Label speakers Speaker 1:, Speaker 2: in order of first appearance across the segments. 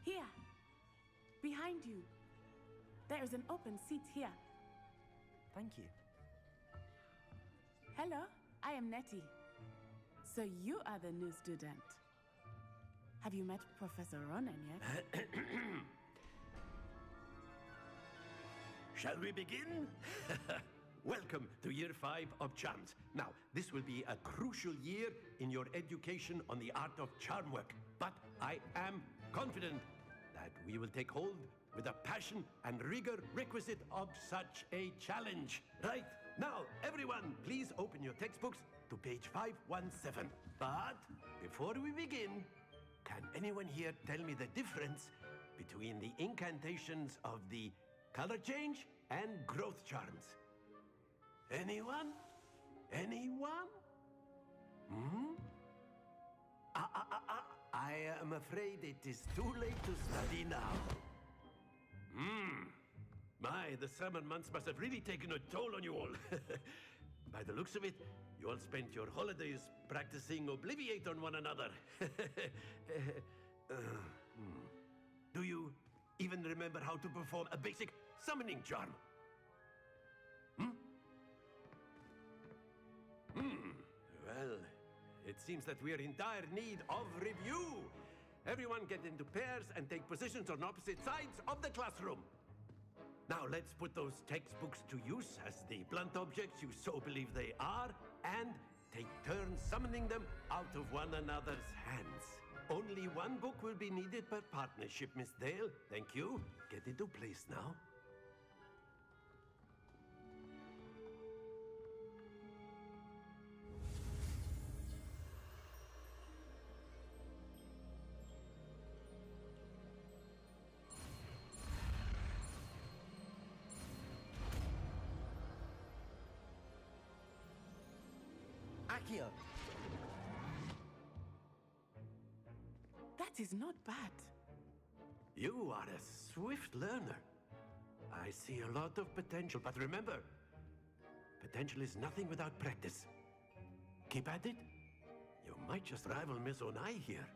Speaker 1: Here, behind you. There is an open seat here.
Speaker 2: Thank you.
Speaker 1: Hello, I am Nettie. So you are the new student. Have you met Professor Ronan yet?
Speaker 3: Shall we begin? Welcome to Year 5 of Charms. Now, this will be a crucial year in your education on the art of charm work. But I am confident that we will take hold with the passion and rigor requisite of such a challenge. Right, now, everyone, please open your textbooks to page 517. But before we begin, can anyone here tell me the difference between the incantations of the color change and growth charms. Anyone? Anyone? Hmm? I am afraid it is too late to study now. My, the summer months must have really taken a toll on you all. By the looks of it, you all spent your holidays practicing Obliviate on one another. Do you even remember how to perform a basic summoning charm? Well, it seems that we are in dire need of review. Everyone get into pairs and take positions on opposite sides of the classroom. Now let's put those textbooks to use as the blunt objects you so believe they are, and take turns summoning them out of one another's hands. Only one book will be needed per partnership, Miss Dale. Thank you. Get into place now.
Speaker 2: Accio!
Speaker 1: That is not bad.
Speaker 3: You are a swift learner. I see a lot of potential, but remember, potential is nothing without practice. Keep at it. You might just rival Miss Onai here.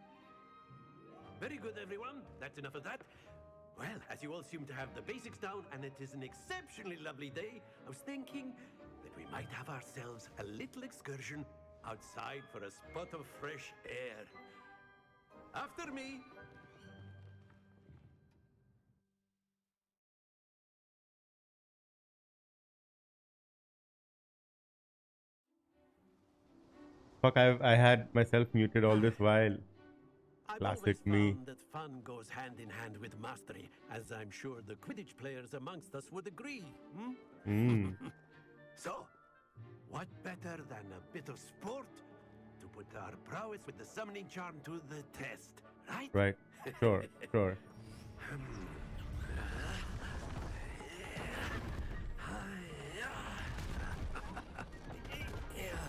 Speaker 3: Very good, everyone. That's enough of that. Well, as you all seem to have the basics down, and it is an exceptionally lovely day, I was thinking that we might have ourselves a little excursion outside for a spot of fresh air. After me.
Speaker 4: Fuck, I had myself muted all this while.
Speaker 3: I've
Speaker 4: Classic
Speaker 3: always
Speaker 4: me.
Speaker 3: found that fun goes hand in hand with mastery, as I'm sure the Quidditch players amongst us would agree. So, what better than a bit of sport to put our prowess with the summoning charm to the test, right?
Speaker 4: Right. Sure, sure.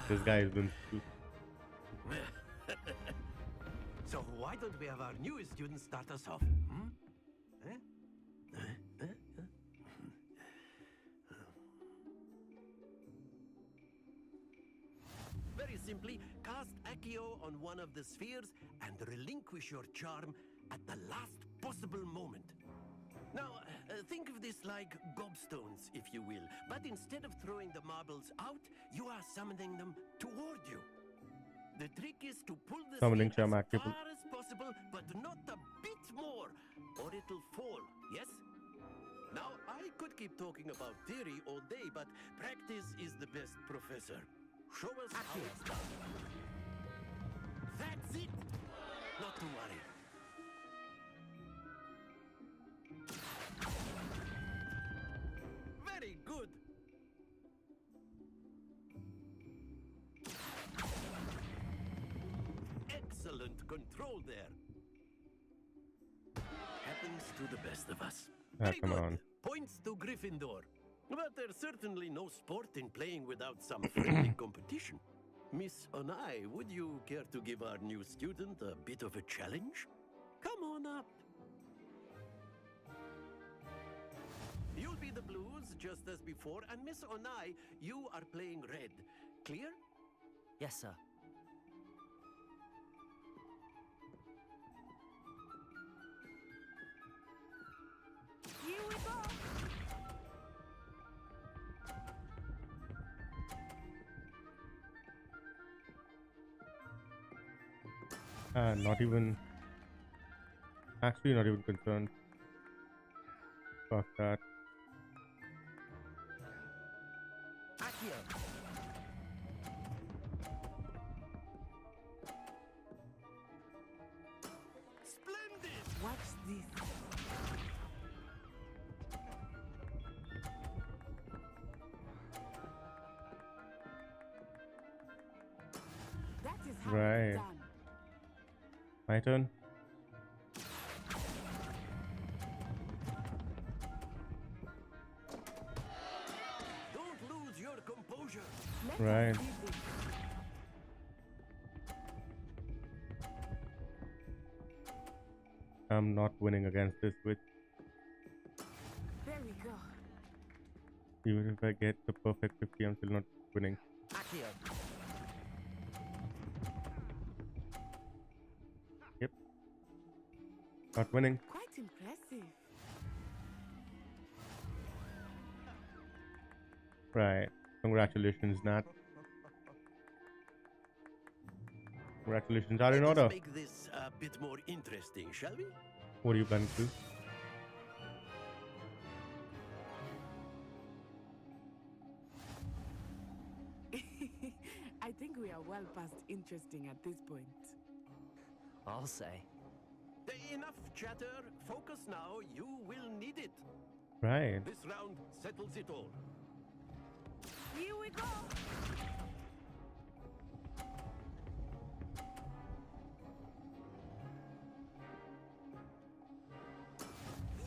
Speaker 4: This guy has been...
Speaker 3: So why don't we have our newest student start us off? Very simply, cast Accio on one of the spheres and relinquish your charm at the last possible moment. Now, think of this like gobstones, if you will, but instead of throwing the marbles out, you are summoning them toward you. The trick is to pull the
Speaker 4: Summoning
Speaker 3: sphere
Speaker 4: charm
Speaker 3: as
Speaker 4: active.
Speaker 3: far as possible, but not a bit more, or it'll fall, yes? Now, I could keep talking about theory all day, but practice is the best professor. Show us how it's done. That's it! Not to worry. Very good! Excellent control there. Happens to the best of us. Very
Speaker 4: come
Speaker 3: good.
Speaker 4: on.
Speaker 3: Points to Gryffindor. But there's certainly no sport in playing without some friendly competition. Miss Onai, would you care to give our new student a bit of a challenge? Come on up. You'll be the blues just as before, and Miss Onai, you are playing red. Clear?
Speaker 2: Yes, sir.
Speaker 1: Here we go.
Speaker 4: Not even... Actually, not even concerned. Fuck that.
Speaker 2: Accio!
Speaker 3: Splendid!
Speaker 1: Watch this. That is how
Speaker 4: Right.
Speaker 1: it's done.
Speaker 4: My turn. Right.
Speaker 1: us see this.
Speaker 4: I'm not winning against this witch.
Speaker 1: There we go.
Speaker 4: Even if I get the perfect 50, I'm still not winning.
Speaker 2: Accio.
Speaker 4: Yep. Not winning.
Speaker 1: Quite impressive.
Speaker 4: Right. Congratulations, Nat. Congratulations are in
Speaker 3: Let us
Speaker 4: order.
Speaker 3: make this a bit more interesting, shall we?
Speaker 4: What are you planning to do?
Speaker 1: I think we are well past interesting at this point.
Speaker 2: I'll say.
Speaker 3: Enough chatter. Focus now. You will need it.
Speaker 4: Right.
Speaker 3: This round settles it all.
Speaker 1: Here we go.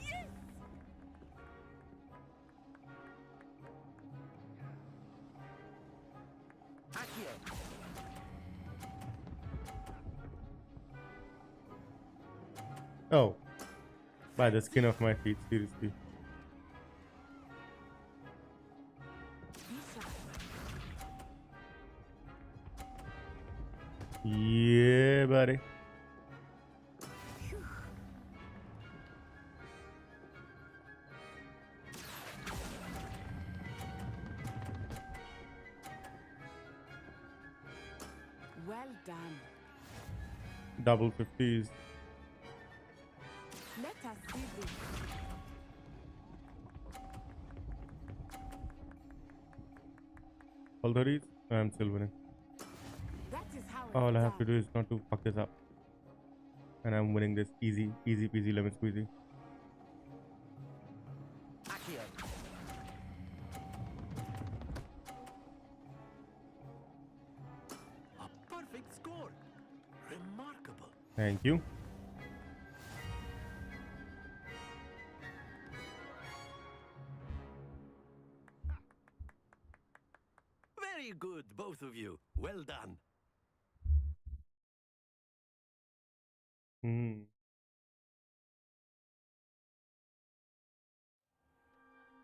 Speaker 1: Yes!
Speaker 2: Accio.
Speaker 4: Oh. By the skin of my feet, seriously. Yeah, buddy.
Speaker 1: Well done.
Speaker 4: Double 50s.
Speaker 1: Let us see this.
Speaker 4: All 30s. I'm still winning.
Speaker 1: That is how it's
Speaker 4: All I have to
Speaker 1: done.
Speaker 4: do is not to fuck this up. And I'm winning this easy, easy peasy lemon squeezy.
Speaker 2: Accio.
Speaker 3: A perfect score. Remarkable.
Speaker 4: Thank you.
Speaker 3: Very good, both of you. Well done.
Speaker 4: Hmm.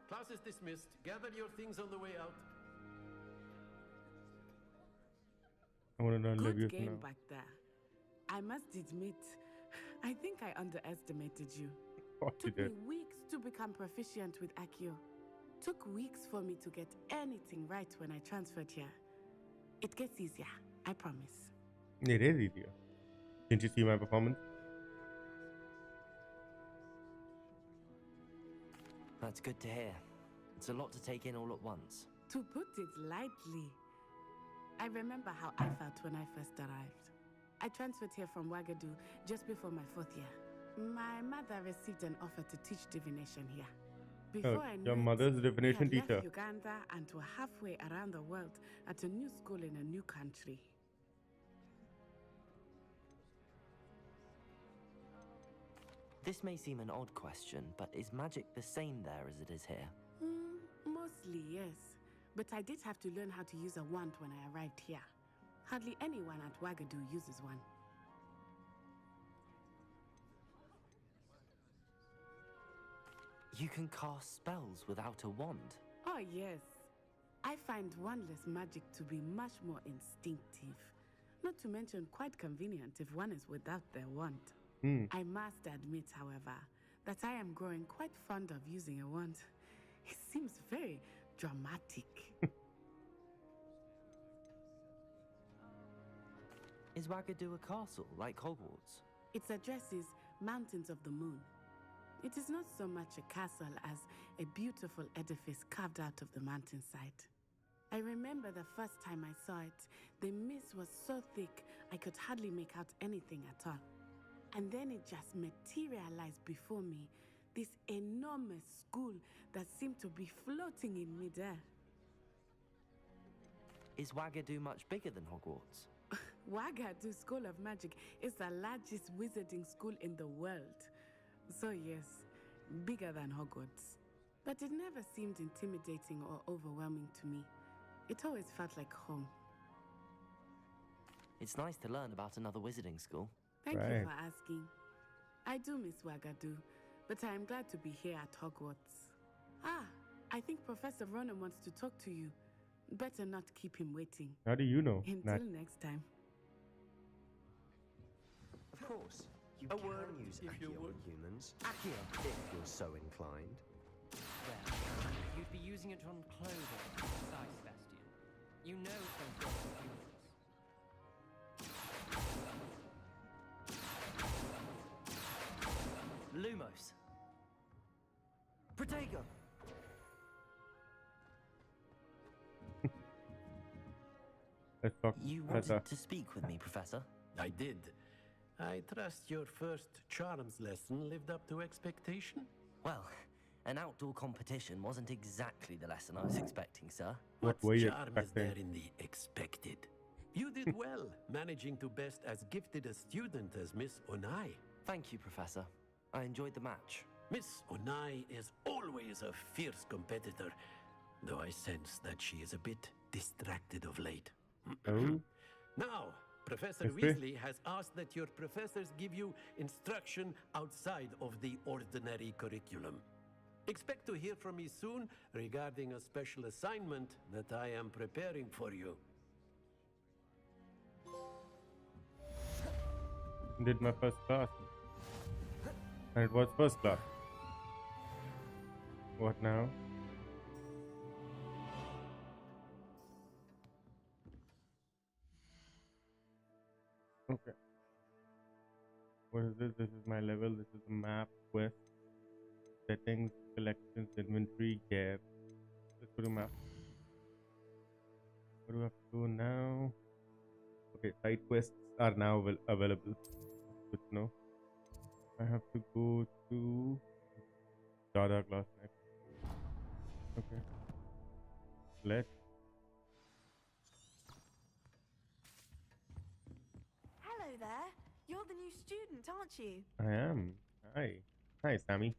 Speaker 3: Class is dismissed. Gather your things on the way out.
Speaker 4: I want to learn
Speaker 1: Good
Speaker 4: Levius
Speaker 1: game
Speaker 4: now.
Speaker 1: back there. I must admit, I think I underestimated you.
Speaker 4: What you
Speaker 1: Took me
Speaker 4: did.
Speaker 1: weeks to become proficient with Accio. Took weeks for me to get anything right when I transferred here. It gets easier, I promise.
Speaker 4: It is easier. Didn't you see my performance?
Speaker 2: That's good to hear. It's a lot to take in all at once.
Speaker 1: To put it lightly, I remember how I felt when I first arrived. I transferred here from Wagadu just before my 4th year. My mother received an offer to teach divination here. Before I knew
Speaker 4: Your
Speaker 1: it,
Speaker 4: mother's
Speaker 1: we
Speaker 4: divination
Speaker 1: had left
Speaker 4: teacher.
Speaker 1: Uganda and were halfway around the world at a new school in a new country.
Speaker 2: This may seem an odd question, but is magic the same there as it is here?
Speaker 1: Mostly, yes. But I did have to learn how to use a wand when I arrived here. Hardly anyone at Wagadu uses one.
Speaker 2: You can cast spells without a wand.
Speaker 1: Oh, yes. I find wandless magic to be much more instinctive. Not to mention quite convenient if one is without their wand. I must admit, however, that I am growing quite fond of using a wand. It seems very dramatic.
Speaker 2: Is Wagadu a castle like Hogwarts?
Speaker 1: Its address is Mountains of the Moon. It is not so much a castle as a beautiful edifice carved out of the mountainside. I remember the first time I saw it, the mist was so thick I could hardly make out anything at all. And then it just materialized before me, this enormous school that seemed to be floating in midair.
Speaker 2: Is Wagadu much bigger than Hogwarts?
Speaker 1: Wagadu School of Magic is the largest wizarding school in the world. So yes, bigger than Hogwarts. But it never seemed intimidating or overwhelming to me. It always felt like home.
Speaker 2: It's nice to learn about another wizarding school.
Speaker 1: Thank you
Speaker 4: Right.
Speaker 1: for asking. I do miss Wagadu, but I am glad to be here at Hogwarts. Ah, I think Professor Ronan wants to talk to you. Better not keep him waiting.
Speaker 4: How do you know?
Speaker 1: Until next time.
Speaker 5: Of course, you
Speaker 3: A
Speaker 5: can
Speaker 3: word,
Speaker 5: use
Speaker 3: if you
Speaker 5: Accio
Speaker 3: would.
Speaker 5: on humans, if you're so inclined.
Speaker 6: Well, you'd be using it on clothing, precise, Sebastian. You know it won't work with humans.
Speaker 2: Lumos. Protego.
Speaker 4: Let's talk.
Speaker 2: You
Speaker 4: Professor.
Speaker 2: wanted to speak with me, Professor?
Speaker 3: I did. I trust your first charms lesson lived up to expectation.
Speaker 2: Well, an outdoor competition wasn't exactly the lesson I was expecting, sir.
Speaker 4: What
Speaker 3: What
Speaker 4: were you
Speaker 3: charm is there
Speaker 4: expecting?
Speaker 3: in the expected? You did well, managing to best as gifted a student as Miss Onai.
Speaker 2: Thank you, Professor. I enjoyed the match.
Speaker 3: Miss Onai is always a fierce competitor, though I sense that she is a bit distracted of late.
Speaker 4: Oh,
Speaker 3: Now, Professor
Speaker 4: Yes, sir.
Speaker 3: Weasley has asked that your professors give you instruction outside of the ordinary curriculum. Expect to hear from me soon regarding a special assignment that I am preparing for you.
Speaker 4: did my first class. And it was first class. What now? Okay. What is this? This is my level. This is the map, quest, settings, collections, inventory, gear. Let's go to map. What do I have to do now? Okay, side quests are now available. Good to know. I have to go to Dada class next. Okay. Let's.
Speaker 7: Hello there. You're the new student, aren't you?
Speaker 4: I am. Hi. Hi, Sammy.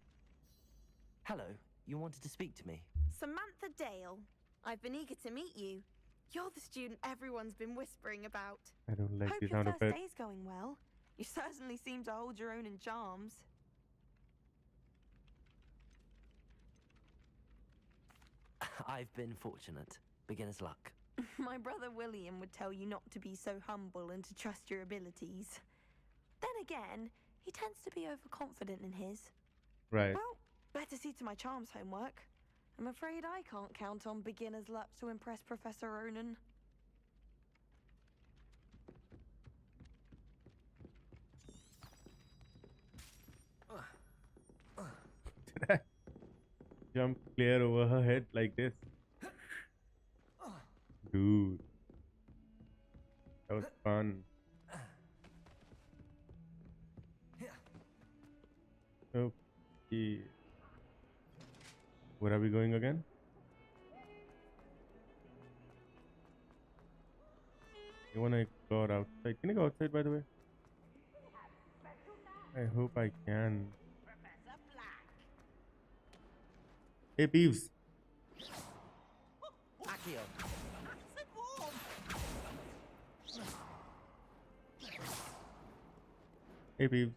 Speaker 2: Hello, you wanted to speak to me?
Speaker 7: Samantha Dale. I've been eager to meet you. You're the student everyone's been whispering about.
Speaker 4: I don't like
Speaker 7: Hope
Speaker 4: the
Speaker 7: your
Speaker 4: sound of
Speaker 7: first
Speaker 4: it.
Speaker 7: day's going well. You certainly seem to hold your own in charms.
Speaker 2: I've been fortunate. Beginner's luck.
Speaker 7: My brother William would tell you not to be so humble and to trust your abilities. Then again, he tends to be overconfident in his.
Speaker 4: Right.
Speaker 7: Well, better see to my charms homework. I'm afraid I can't count on beginner's luck to impress Professor Ronan.
Speaker 4: Did I jump clear over her head like this? Dude. That was fun. Okay. Where are we going again? You wanna explore outside? Can I go outside, by the way? I hope I can. Hey, Peeves.
Speaker 2: Accio.
Speaker 4: Hey, Peeves.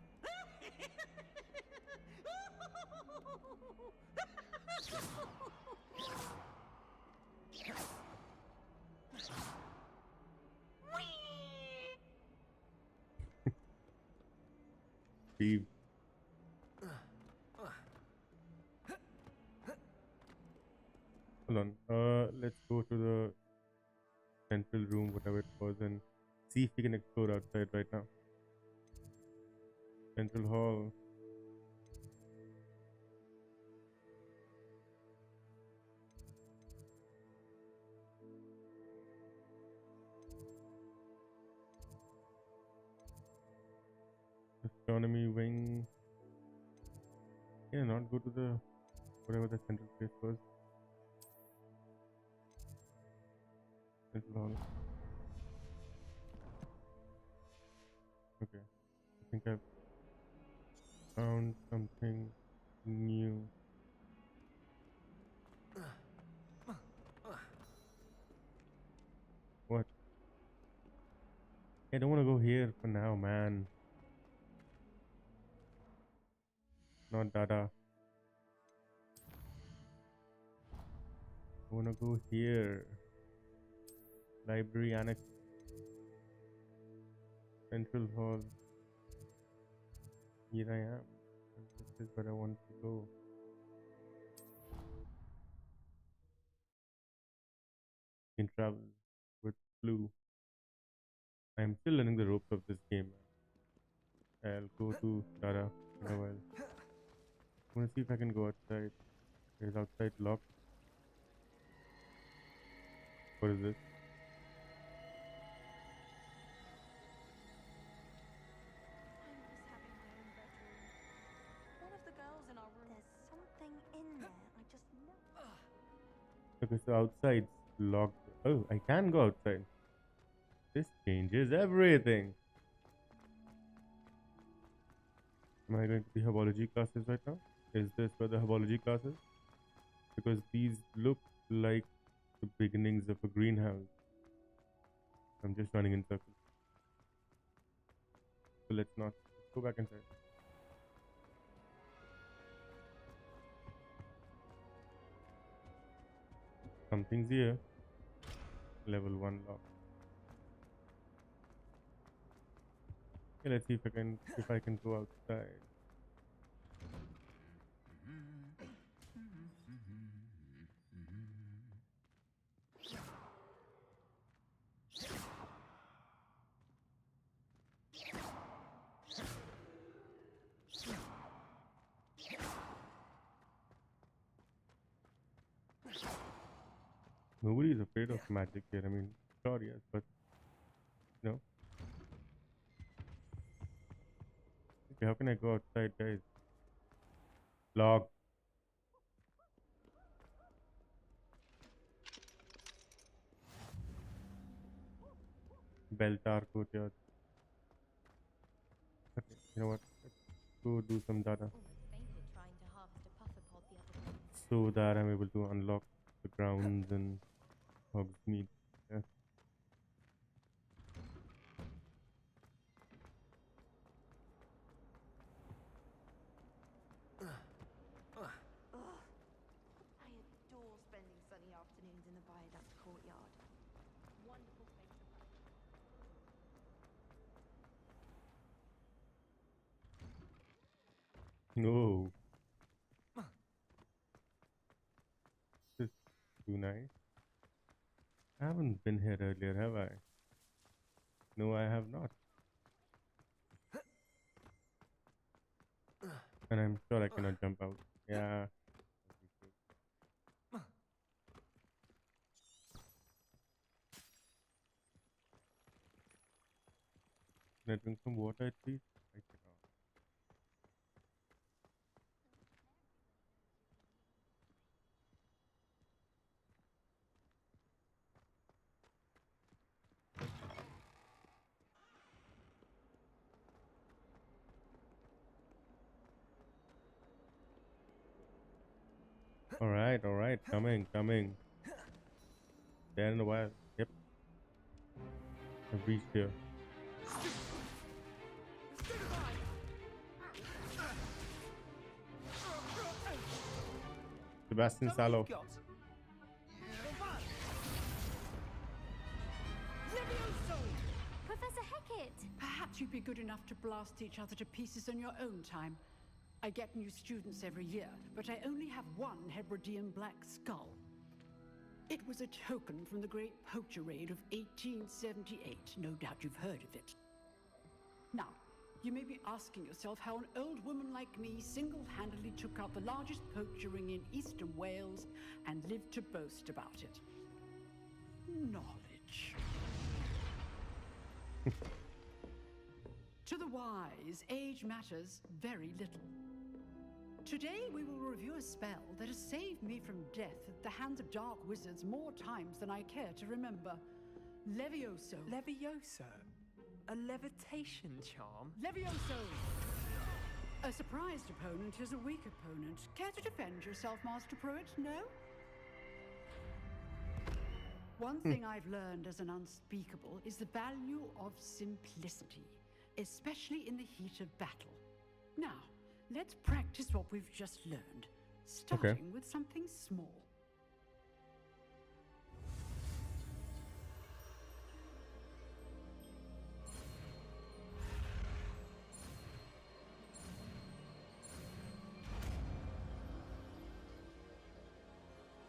Speaker 4: Peeves. Hold on. Let's go to the central room, whatever it was, and see if we can explore outside right now. Central hall. Astronomy wing. Yeah, not go to the whatever the central place was. Central hall. Okay. I think I've found something new. I don't want to go here for now, man. Not Dada. I want to go here. Library Annex. Central Hall. Here I am. And this is where I want to go. You can travel with Blue. I'm still learning the ropes of this game. I'll go to Dara in a while. I want to see if I can go outside. Is outside locked? What is this?
Speaker 7: One of the girls in our room. There's something in there. I just know.
Speaker 4: Okay, so outside's locked. Oh, I can go outside. This changes everything. Am I going to the herbology classes right now? Is this where the herbology classes? Because these look like the beginnings of a greenhouse. I'm just running in circles. So let's not. Let's go back inside. Something's here. Level 1 lock. Okay, let's see if I can go outside. Nobody is afraid of magic here. I mean, sure, yes, but no. Okay, how can I go outside, guys? Log. Beltar courtyard. Okay, you know what? Let's go do some data so that I'm able to unlock the grounds and Hogsmeade. Yeah.
Speaker 7: I adore spending sunny afternoons in the viaduct courtyard. Wonderful place to
Speaker 4: No. This is too nice. I haven't been here earlier, have I? No, I have not. And I'm sure I cannot jump out. Yeah. Can I drink some water at least? I cannot. Alright, coming. There in a while. Yep. I've reached here. Sebastian Salo.
Speaker 8: Professor Hecat!
Speaker 9: Perhaps you'd be good enough to blast each other to pieces on your own time. I get new students every year, but I only have one Hebridean black skull. It was a token from the Great Poacher Raid of 1878. No doubt you've heard of it. Now, you may be asking yourself how an old woman like me single-handedly took out the largest poacher ring in eastern Wales and lived to boast about it. Knowledge. To the wise, age matters very little. Today we will review a spell that has saved me from death at the hands of dark wizards more times than I care to remember. Levioso.
Speaker 6: Levioso? A levitation charm?
Speaker 9: Levioso! A surprised opponent is a weak opponent. Care to defend yourself, Master Pruitt? No? One thing I've learned as an unspeakable is the value of simplicity, especially in the heat of battle. Now, let's practice what we've just learned, starting with something small.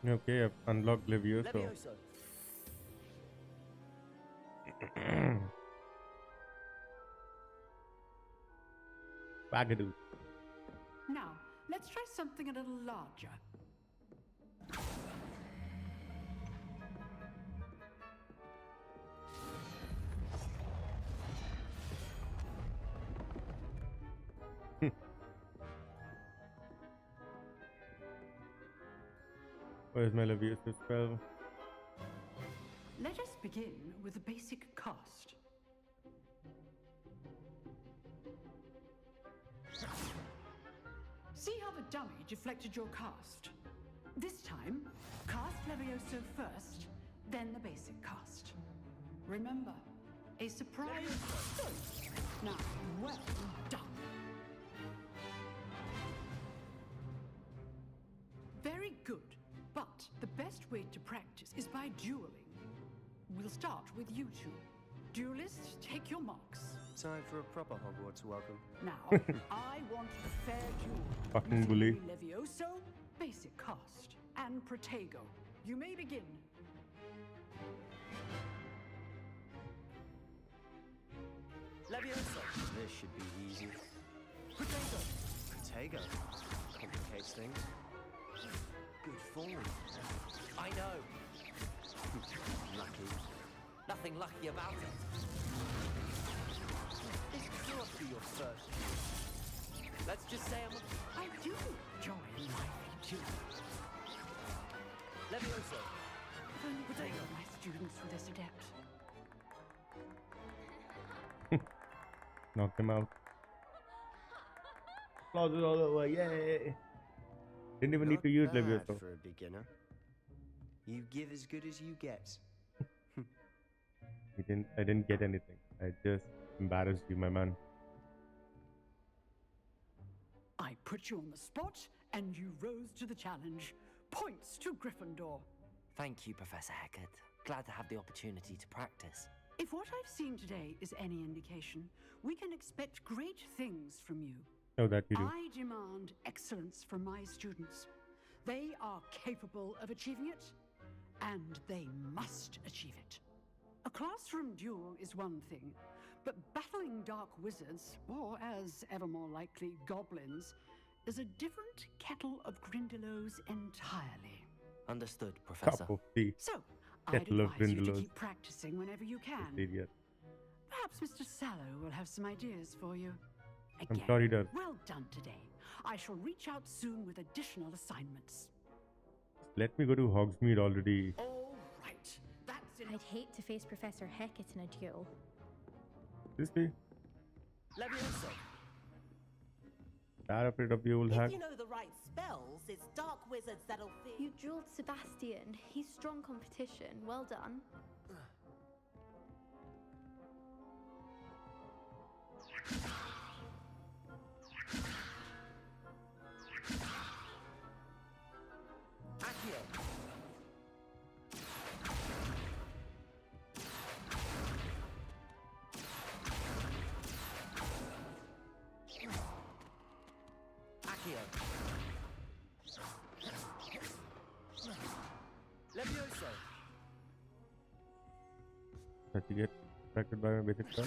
Speaker 4: Okay, I've unlocked Levioso.
Speaker 2: Levioso.
Speaker 4: Wagadoo.
Speaker 9: Now, let's try something a little larger.
Speaker 4: Where's my Levioso spell?
Speaker 9: Let us begin with the basic cast. See how the dummy deflected your cast? This time, cast Levioso first, then the basic cast. Remember, a surprise. Now, well done. Very good. But the best way to practice is by dueling. We'll start with you two. Duelists, take your marks.
Speaker 5: Time for a proper Hogwarts welcome.
Speaker 9: Now, I want a fair duel.
Speaker 4: Fucking bully.
Speaker 9: Levioso, basic cast, and Protego. You may begin.
Speaker 5: Levioso. This should be easy.
Speaker 6: Protego.
Speaker 5: Protego. Complicates things. Good form.
Speaker 2: I know.
Speaker 5: Lucky.
Speaker 2: Nothing lucky about it.
Speaker 5: This cannot be your first.
Speaker 2: Let's just say
Speaker 9: I do enjoy life too.
Speaker 2: Levioso.
Speaker 9: If only Protego, my students were this adept.
Speaker 4: Knocked him out. Applause is all over, yay! Didn't even need to use
Speaker 5: Not bad
Speaker 4: Levioso.
Speaker 5: for a beginner. You give as good as you get.
Speaker 4: I didn't get anything. I just embarrassed you, my man.
Speaker 9: I put you on the spot, and you rose to the challenge. Points to Gryffindor.
Speaker 2: Thank you, Professor Hecat. Glad to have the opportunity to practice.
Speaker 9: If what I've seen today is any indication, we can expect great things from you.
Speaker 4: Oh, that you do.
Speaker 9: I demand excellence from my students. They are capable of achieving it, and they must achieve it. A classroom duel is one thing, but battling dark wizards, or as ever more likely, goblins, is a different kettle of Grindylows entirely.
Speaker 2: Understood, Professor.
Speaker 4: Cup of tea.
Speaker 9: So, I'd
Speaker 4: Kettle of
Speaker 9: advise you to
Speaker 4: Grindylows.
Speaker 9: keep practicing whenever you can.
Speaker 4: Idiot.
Speaker 9: Perhaps Mr. Sallow will have some ideas for you.
Speaker 4: I'm
Speaker 9: Again,
Speaker 4: sure he does.
Speaker 9: well done today. I shall reach out soon with additional assignments.
Speaker 4: Let me go to Hogsmeade already.
Speaker 9: All right, that's it.
Speaker 8: I'd hate to face Professor Hecat in a duel.
Speaker 4: Seriously?
Speaker 2: Levioso.
Speaker 4: That afraid of the old hack?
Speaker 10: If you know the right spells, it's dark wizards that'll fit.
Speaker 8: You drilled Sebastian. He's strong competition. Well done.
Speaker 2: Accio. Accio. Levioso.
Speaker 4: Does he get affected by my basic spell?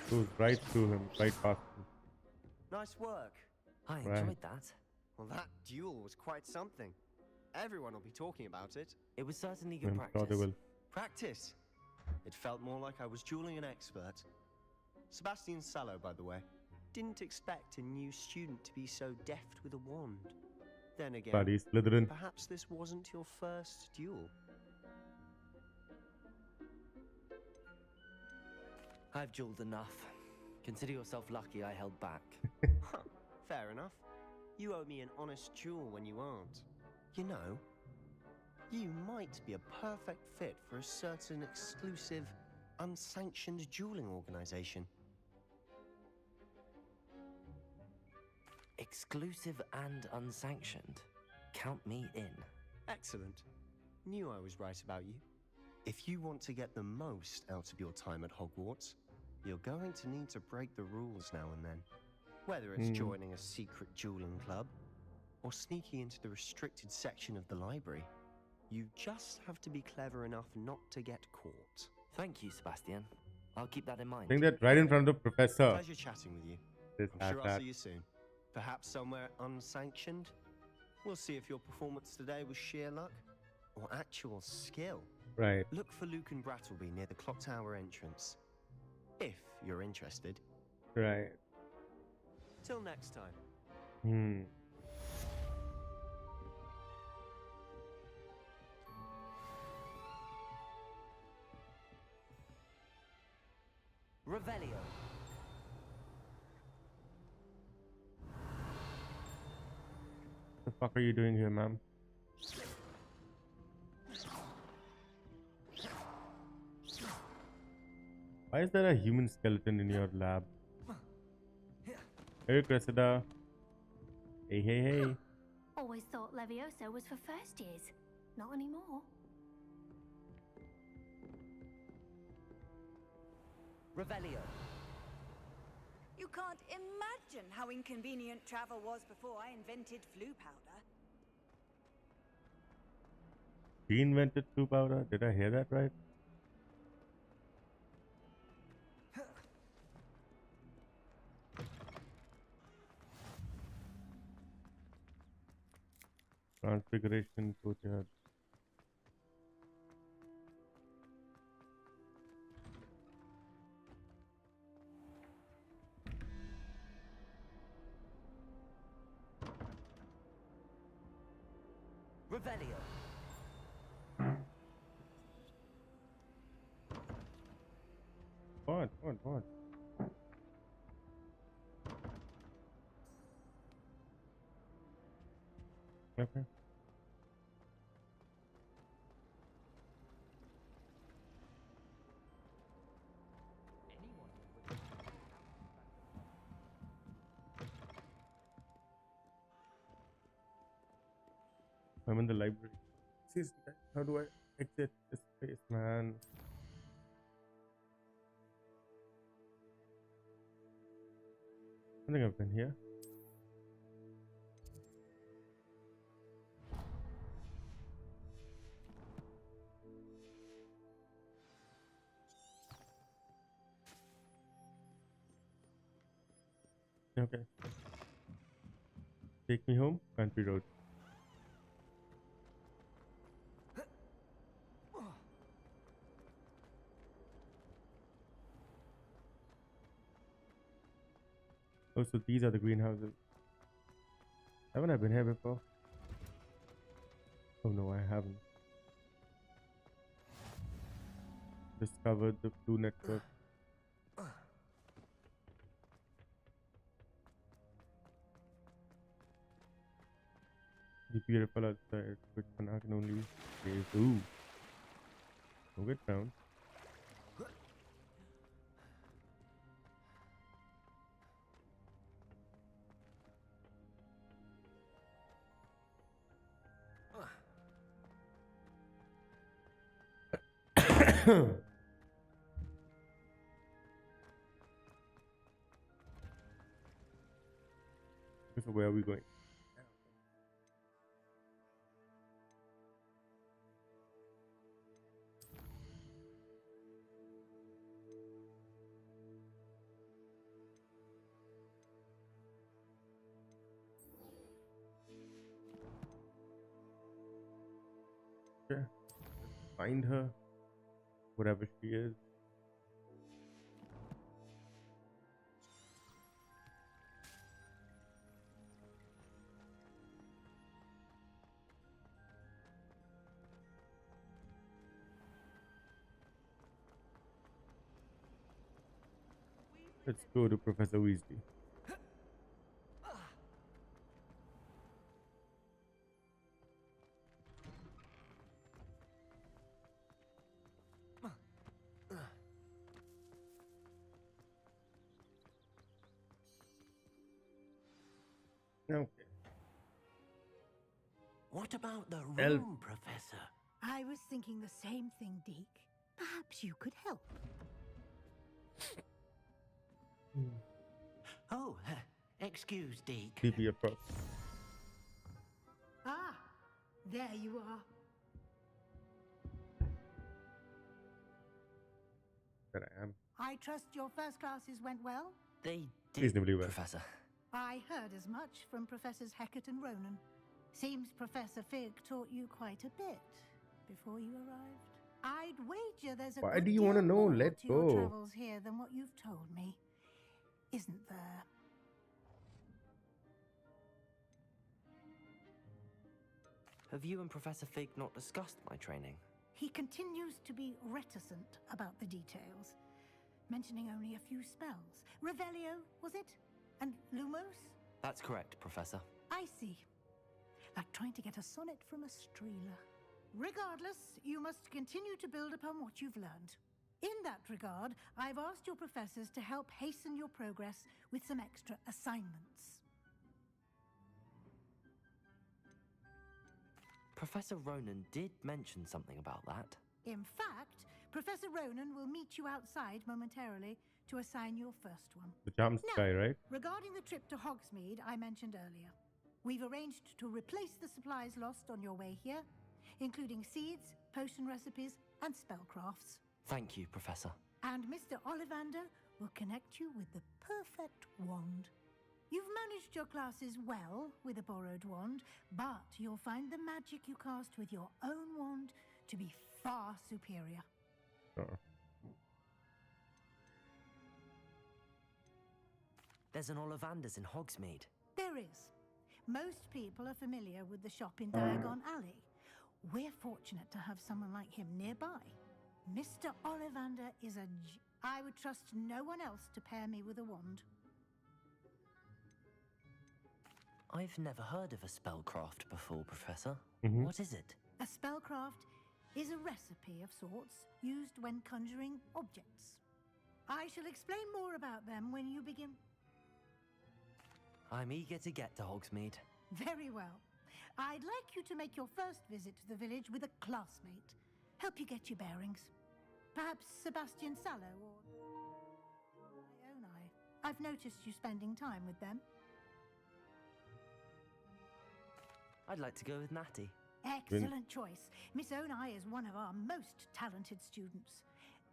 Speaker 4: Goes right through him, right past him.
Speaker 5: Nice work.
Speaker 2: I
Speaker 4: Right.
Speaker 2: enjoyed that.
Speaker 5: Well, that duel was quite something. Everyone will be talking about it.
Speaker 2: It was certainly good
Speaker 4: I'm
Speaker 2: practice.
Speaker 4: sure they will.
Speaker 5: Practice. It felt more like I was dueling an expert. Sebastian Sallow, by the way. Didn't expect a new student to be so deft with a wand. Then again,
Speaker 4: Bloody Slytherin.
Speaker 5: perhaps this wasn't your first duel.
Speaker 2: I've dueled enough. Consider yourself lucky I held back.
Speaker 5: Fair enough. You owe me an honest jewel when you aren't. You know, you might be a perfect fit for a certain exclusive, unsanctioned dueling organization.
Speaker 2: Exclusive and unsanctioned. Count me in.
Speaker 5: Excellent. Knew I was right about you. If you want to get the most out of your time at Hogwarts, you're going to need to break the rules now and then. Whether it's joining a secret dueling club or sneaking into the restricted section of the library, you just have to be clever enough not to get caught.
Speaker 2: Thank you, Sebastian. I'll keep that in mind.
Speaker 4: I think that right in front of the professor.
Speaker 5: Pleasure chatting with you. I'm sure I'll see you soon. Perhaps somewhere unsanctioned? We'll see if your performance today was sheer luck or actual skill.
Speaker 4: Right.
Speaker 5: Look for Luke and Brattleby near the clock tower entrance, if you're interested.
Speaker 4: Right.
Speaker 5: Till next time.
Speaker 2: Revelio.
Speaker 4: The fuck are you doing here, ma'am? Why is there a human skeleton in your lab? Hey, Cressida. Hey, hey, hey.
Speaker 11: Always thought Levioso was for first years. Not anymore.
Speaker 2: Revelio.
Speaker 12: You can't imagine how inconvenient travel was before I invented flu powder.
Speaker 4: She invented flu powder? Did I hear that right? Transfiguration courtyard.
Speaker 2: Revelio.
Speaker 4: What? Okay. I'm in the library. How do I exit this place, man? I think I've been here. Okay. Take me home, country road. Oh, so these are the greenhouses. Haven't I been here before? Oh no, I haven't. Discovered the flu network. The beautiful outside, which one I can only gaze. Ooh. No get down. So where are we going? Okay. Find her, wherever she is. Let's go to Professor Weasley. Okay.
Speaker 3: What about the
Speaker 4: Elf.
Speaker 3: room, Professor?
Speaker 13: I was thinking the same thing, Deke. Perhaps you could help.
Speaker 3: Oh, excuse, Deke.
Speaker 4: DP approach.
Speaker 13: Ah, there you are.
Speaker 4: There I am.
Speaker 13: I trust your first classes went well?
Speaker 2: They did,
Speaker 4: Reasonably well.
Speaker 2: Professor.
Speaker 13: I heard as much from Professors Hecat and Ronan. Seems Professor Fig taught you quite a bit before you arrived. I'd wager there's a
Speaker 4: Why
Speaker 13: good
Speaker 4: do you
Speaker 13: deal
Speaker 4: wanna know?
Speaker 13: more
Speaker 4: Let
Speaker 13: to your
Speaker 4: go.
Speaker 13: travels here than what you've told me. Isn't there?
Speaker 2: Have you and Professor Fig not discussed my training?
Speaker 13: He continues to be reticent about the details, mentioning only a few spells. Revelio, was it? And Lumos?
Speaker 2: That's correct, Professor.
Speaker 13: I see. Like trying to get a sonnet from a streeler. Regardless, you must continue to build upon what you've learned. In that regard, I've asked your professors to help hasten your progress with some extra assignments.
Speaker 2: Professor Ronan did mention something about that.
Speaker 13: In fact, Professor Ronan will meet you outside momentarily to assign your first one.
Speaker 4: The jump
Speaker 13: Now,
Speaker 4: guy, right?
Speaker 13: regarding the trip to Hogsmeade I mentioned earlier, we've arranged to replace the supplies lost on your way here, including seeds, potion recipes, and spellcrafts.
Speaker 2: Thank you, Professor.
Speaker 13: And Mr. Ollivander will connect you with the perfect wand. You've managed your classes well with a borrowed wand, but you'll find the magic you cast with your own wand to be far superior.
Speaker 4: Sure.
Speaker 2: There's an Ollivander's in Hogsmeade.
Speaker 13: There is. Most people are familiar with the shop in Diagon Alley. We're fortunate to have someone like him nearby. Mr. Ollivander is I would trust no one else to pair me with a wand.
Speaker 2: I've never heard of a spellcraft before, Professor.
Speaker 4: Mhm.
Speaker 2: What is it?
Speaker 13: A spellcraft is a recipe of sorts used when conjuring objects. I shall explain more about them when you begin.
Speaker 2: I'm eager to get to Hogsmeade.
Speaker 13: Very well. I'd like you to make your first visit to the village with a classmate. Help you get your bearings. Perhaps Sebastian Sallow or Ioni. I've noticed you spending time with them.
Speaker 2: I'd like to go with Natty.
Speaker 13: Excellent choice. Miss Onai is one of our most talented students.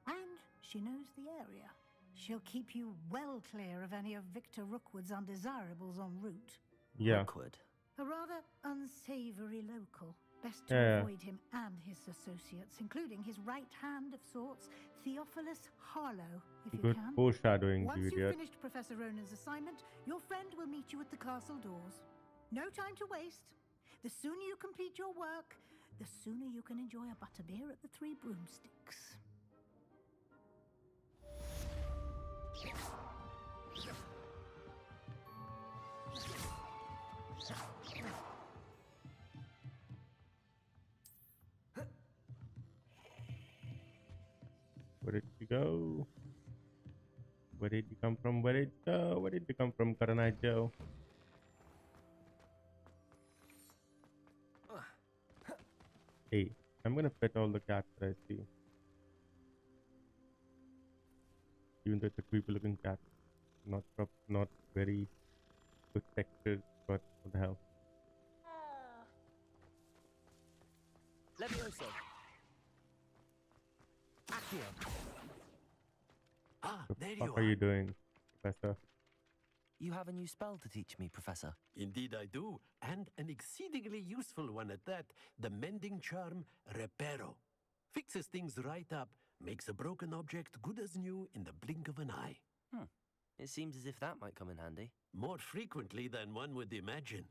Speaker 13: And she knows the area. She'll keep you well clear of any of Victor Rookwood's undesirables en route.
Speaker 4: Yeah.
Speaker 2: Rookwood.
Speaker 13: A rather unsavory local. Best to
Speaker 4: Yeah.
Speaker 13: avoid him and his associates, including his right hand of sorts, Theophilus Harlow, if you
Speaker 4: Good
Speaker 13: can.
Speaker 4: foreshadowing,
Speaker 13: Once
Speaker 4: you
Speaker 13: you've
Speaker 4: idiot.
Speaker 13: finished Professor Ronan's assignment, your friend will meet you at the castle doors. No time to waste. The sooner you complete your work, the sooner you can enjoy a butterbeer at the Three Broomsticks.
Speaker 4: Where did you go? Where did you come from? Where did you go? Where did you come from, Karanai Joe? Hey, I'm gonna pet all the cats that I see. Even though it's a creepy looking cat. Not very good textured, but what the hell.
Speaker 2: Levioso. Accio.
Speaker 3: Ah,
Speaker 4: The
Speaker 3: there you
Speaker 4: fuck are you doing, Professor?
Speaker 2: You have a new spell to teach me, Professor.
Speaker 3: Indeed I do, and an exceedingly useful one at that, the mending charm Reparo. Fixes things right up, makes a broken object good as new in the blink of an eye.
Speaker 2: It seems as if that might come in handy.
Speaker 3: More frequently than one would imagine.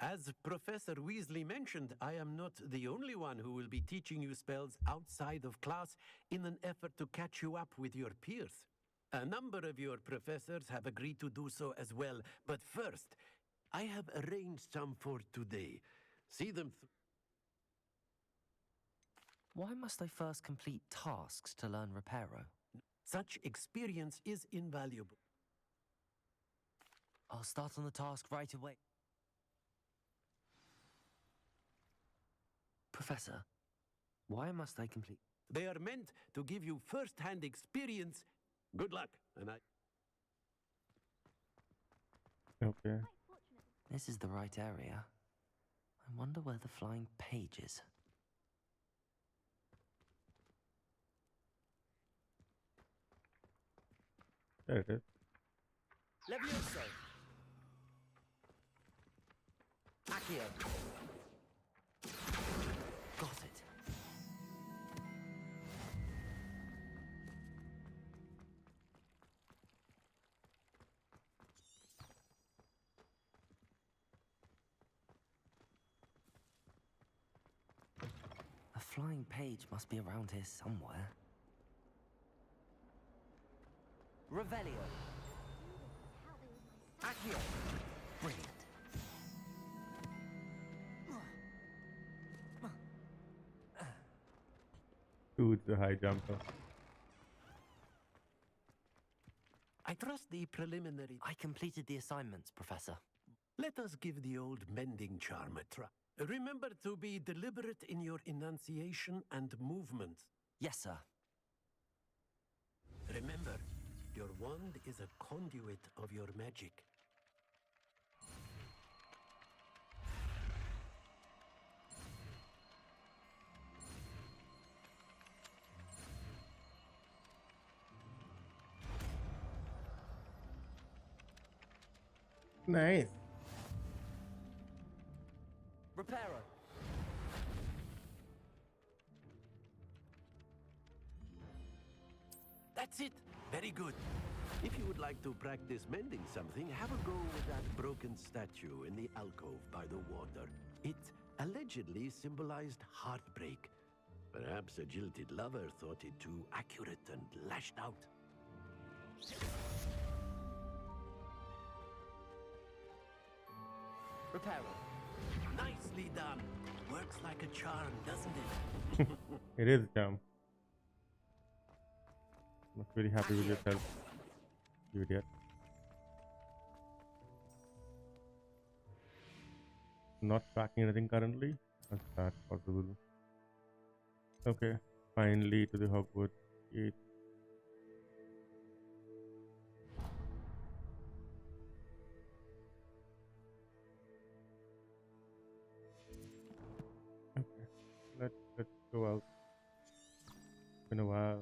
Speaker 3: As Professor Weasley mentioned, I am not the only one who will be teaching you spells outside of class in an effort to catch you up with your peers. A number of your professors have agreed to do so as well, but first, I have arranged some for today. See them
Speaker 2: Why must I first complete tasks to learn Reparo?
Speaker 3: Such experience is invaluable.
Speaker 2: I'll start on the task right away. Professor, why must I complete?
Speaker 3: They are meant to give you first-hand experience. Good luck, and I...
Speaker 4: Okay.
Speaker 2: This is the right area. I wonder where the flying page is.
Speaker 4: There it is.
Speaker 6: Levioso! Accio!
Speaker 2: Got it. A flying page must be around here somewhere.
Speaker 6: Revelio! Accio!
Speaker 2: Brilliant.
Speaker 4: Dude's a high jumper.
Speaker 3: I trust the preliminary...
Speaker 2: I completed the assignments, Professor.
Speaker 3: Let us give the old mending charm a try. Remember to be deliberate in your enunciation and movements.
Speaker 2: Yes, sir.
Speaker 3: Remember, your wand is a conduit of your magic.
Speaker 4: Nice.
Speaker 6: Reparo!
Speaker 3: That's it. Very good. If you would like to practice mending something, have a go with that broken statue in the alcove by the water. It allegedly symbolized heartbreak. Perhaps a jilted lover thought it too accurate and lashed out.
Speaker 6: Reparo!
Speaker 3: Nicely done. Works like a charm, doesn't it?
Speaker 4: It is dumb. Must be very happy with yourself, you idiot. Not tracking anything currently? That's that possible. Okay, finally to the Hogwarts gate. Okay, let's go out. It's been a while.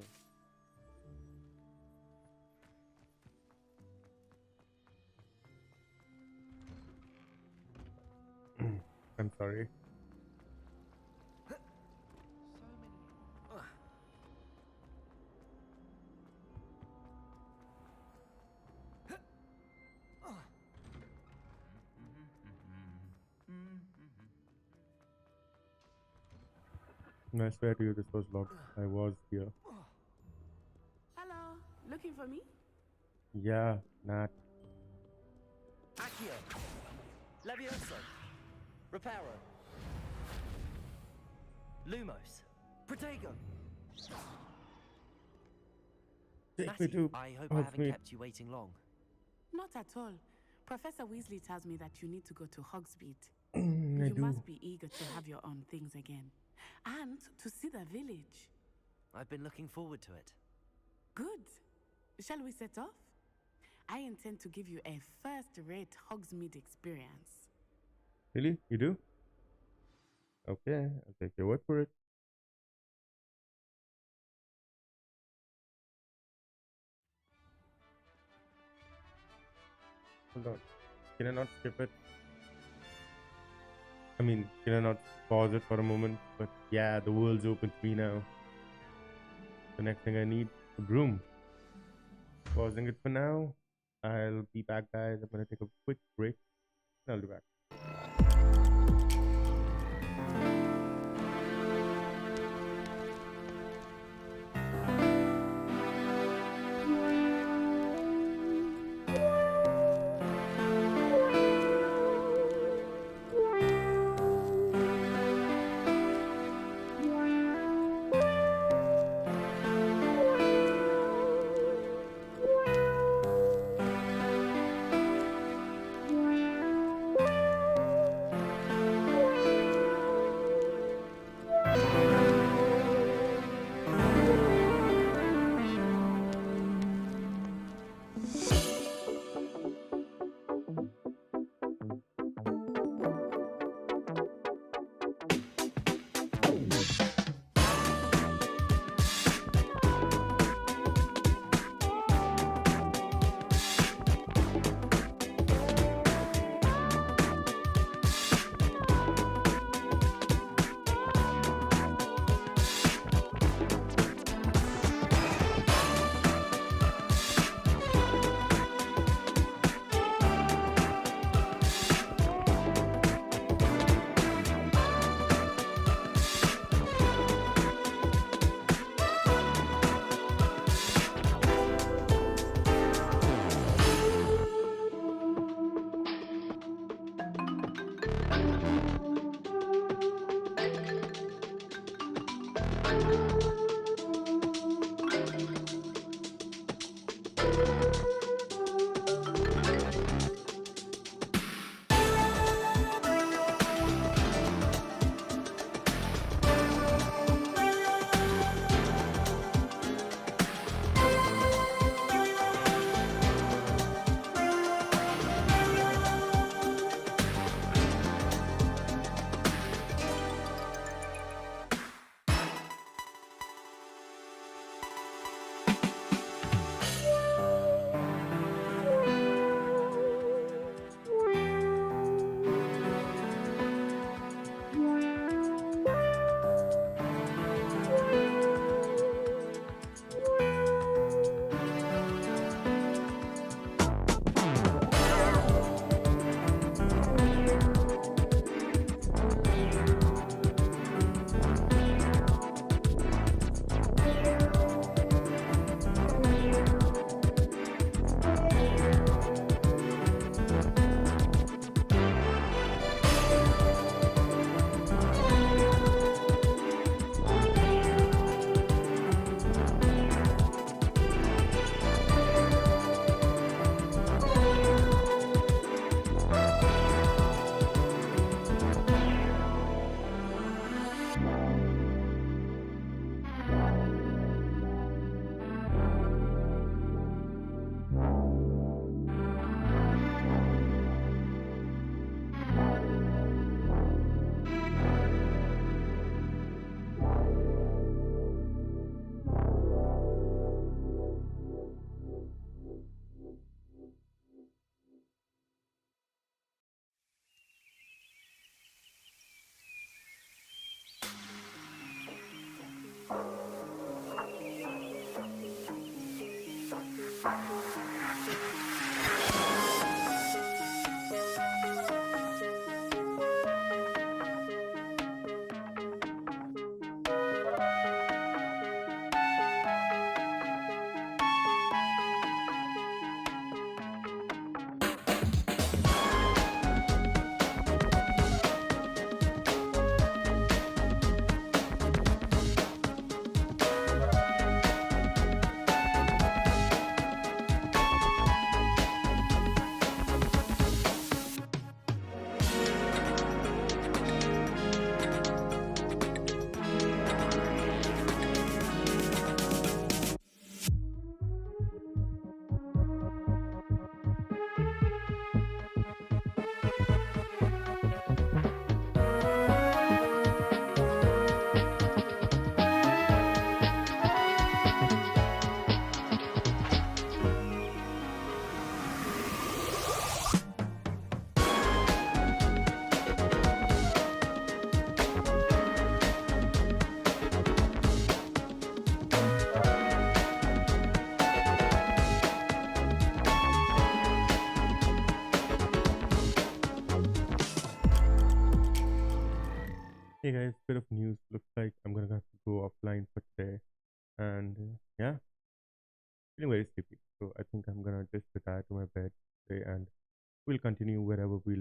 Speaker 4: I'm sorry. I swear to you, this was locked. I was here.
Speaker 1: Hello, looking for me?
Speaker 4: Yeah, Nat.
Speaker 6: Accio! Levioso! Reparo!
Speaker 2: Lumos!
Speaker 6: Protego!
Speaker 4: Take me
Speaker 2: Natty,
Speaker 4: to
Speaker 2: I hope I haven't
Speaker 4: Hogsmeade.
Speaker 2: kept you waiting long.
Speaker 1: Not at all. Professor Weasley tells me that you need to go to Hogsmeade.
Speaker 4: I
Speaker 1: You
Speaker 4: do.
Speaker 1: must be eager to have your own things again. And to see the village.
Speaker 2: I've been looking forward to it.
Speaker 1: Good. Shall we set off? I intend to give you a first-rate Hogsmeade experience.
Speaker 4: Really? You do? Okay, I'll take your word for it. Hold on. Can I not skip it? I mean, can I not pause it for a moment? But yeah, the world's open to me now. The next thing I need, a broom. Pausing it for now. I'll be back, guys. I'm gonna take a quick break. And I'll be back. Hey guys, bit of news. Looks like I'm gonna have to go offline for today, and yeah, feeling very sleepy. So I think I'm gonna just retire to my bed today, and we'll continue wherever we